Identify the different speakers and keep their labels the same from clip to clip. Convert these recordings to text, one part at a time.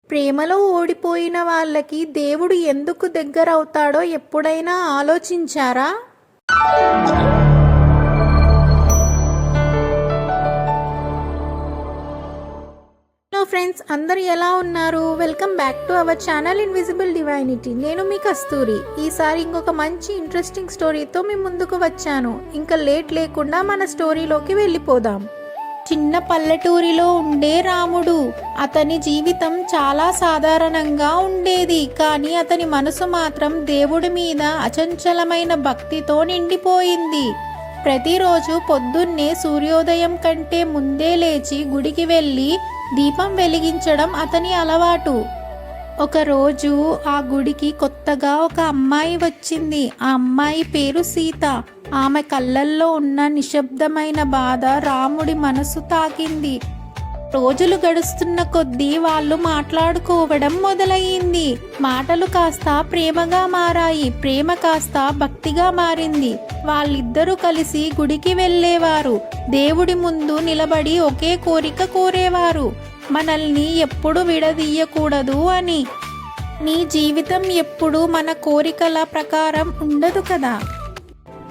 Speaker 1: ప్రేమలో ఓడిపోయిన వాళ్ళకి దేవుడు ఎందుకు దగ్గరవుతాడో ఎప్పుడైనా ఆలోచించారా? హలో ఫ్రెండ్స్, అందరు ఎలా ఉన్నారు? Welcome back to our channel invisible divinity. నేను మీ కస్తూరి. ఈసారి ఇంకొక మంచి ఇంట్రెస్టింగ్ స్టోరీతో మీ ముందుకు వచ్చాను. ఇంకా లేట్ లేకుండా మన స్టోరీలోకి వెళ్ళిపోదాం. చిన్న పల్లెటూరిలో ఉండే రాముడు. అతని జీవితం చాలా సాధారణంగా ఉండేది. కానీ అతని మనసు మాత్రం దేవుడి మీద అచంచలమైన భక్తితో నిండిపోయింది. ప్రతిరోజు పొద్దున్నే సూర్యోదయం కంటే ముందే లేచి గుడికి వెళ్ళి దీపం వెలిగించడం అతని అలవాటు. ఒకరోజు ఆ గుడికి కొత్తగా ఒక అమ్మాయి వచ్చింది. ఆ అమ్మాయి పేరు సీత. ఆమె కళ్ళల్లో ఉన్న నిశ్శబ్దమైన బాధ రాముడి మనసు తాకింది. రోజులు గడుస్తున్న కొద్దీ వాళ్ళు మాట్లాడుకోవడం మొదలయ్యింది. మాటలు కాస్త ప్రేమగా మారాయి. ప్రేమ కాస్త భక్తిగా మారింది. వాళ్ళిద్దరూ కలిసి గుడికి వెళ్ళేవారు. దేవుడి ముందు నిలబడి ఒకే కోరిక కోరేవారు, మనల్ని ఎప్పుడు విడదీయకూడదు అని. నీ జీవితం ఎప్పుడు మన కోరికల ప్రకారం ఉండదు కదా.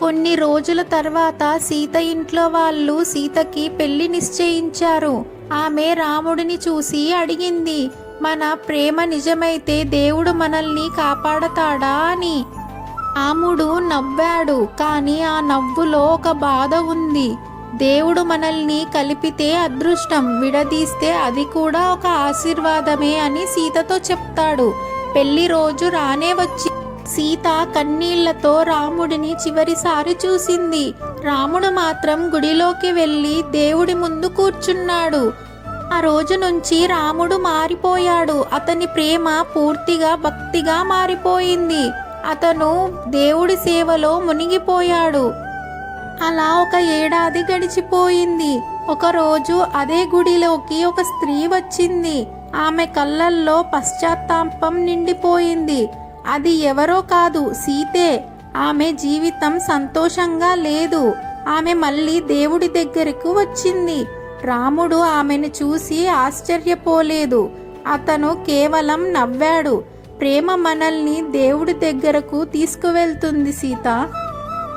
Speaker 1: కొన్ని రోజుల తర్వాత సీత ఇంట్లో వాళ్ళు సీతకి పెళ్లి నిశ్చయించారు. ఆమె రాముడిని చూసి అడిగింది, మన ప్రేమ నిజమైతే దేవుడు మనల్ని కాపాడతాడా అని. రాముడు నవ్వాడు. కానీ ఆ నవ్వులో ఒక బాధ ఉంది. దేవుడు మనల్ని కలిపితే అదృష్టం, విడదీస్తే అది కూడా ఒక ఆశీర్వాదమే అని సీతతో చెప్తాడు. పెళ్లి రోజు రానే వచ్చి సీత కన్నీళ్లతో రాముడిని చివరిసారి చూసింది. రాముడు మాత్రం గుడిలోకి వెళ్ళి దేవుడి ముందు కూర్చున్నాడు. ఆ రోజు నుంచి రాముడు మారిపోయాడు. అతని ప్రేమ పూర్తిగా భక్తిగా మారిపోయింది. అతను దేవుడి సేవలో మునిగిపోయాడు. అలా ఒక ఏడాది గడిచిపోయింది. ఒకరోజు అదే గుడిలోకి ఒక స్త్రీ వచ్చింది. ఆమె కళ్ళల్లో పశ్చాత్తాపం నిండిపోయింది. అది ఎవరో కాదు, సీతే. ఆమె జీవితం సంతోషంగా లేదు. ఆమె మళ్ళీ దేవుడి దగ్గరకు వచ్చింది. రాముడు ఆమెను చూసి ఆశ్చర్యపోలేదు. అతను కేవలం నవ్వాడు. ప్రేమ మనల్ని దేవుడి దగ్గరకు తీసుకువెళ్తుంది సీత.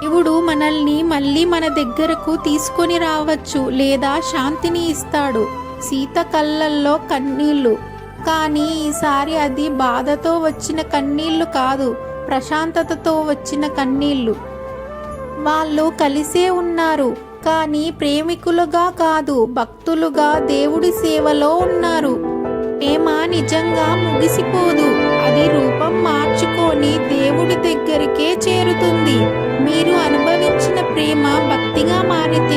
Speaker 1: దేవుడు మనల్ని మళ్ళీ మన దగ్గరకు తీసుకొని రావచ్చు, లేదా శాంతిని ఇస్తాడు. సీత కళ్ళల్లో కన్నీళ్లు. కానీ ఈసారి అది బాధతో వచ్చిన కన్నీళ్లు కాదు, ప్రశాంతతతో వచ్చిన కన్నీళ్లు. వాళ్ళు కలిసే ఉన్నారు, కానీ ప్రేమికులుగా కాదు, భక్తులుగా దేవుడి సేవలో ఉన్నారు. ప్రేమ నిజంగా ముగిసిపోదు. అది రూపం మార్చుకొని దేవుడి దగ్గరికే చేరుతుంది. మీరు అనుభవించిన ప్రేమ భక్తిగా మారితే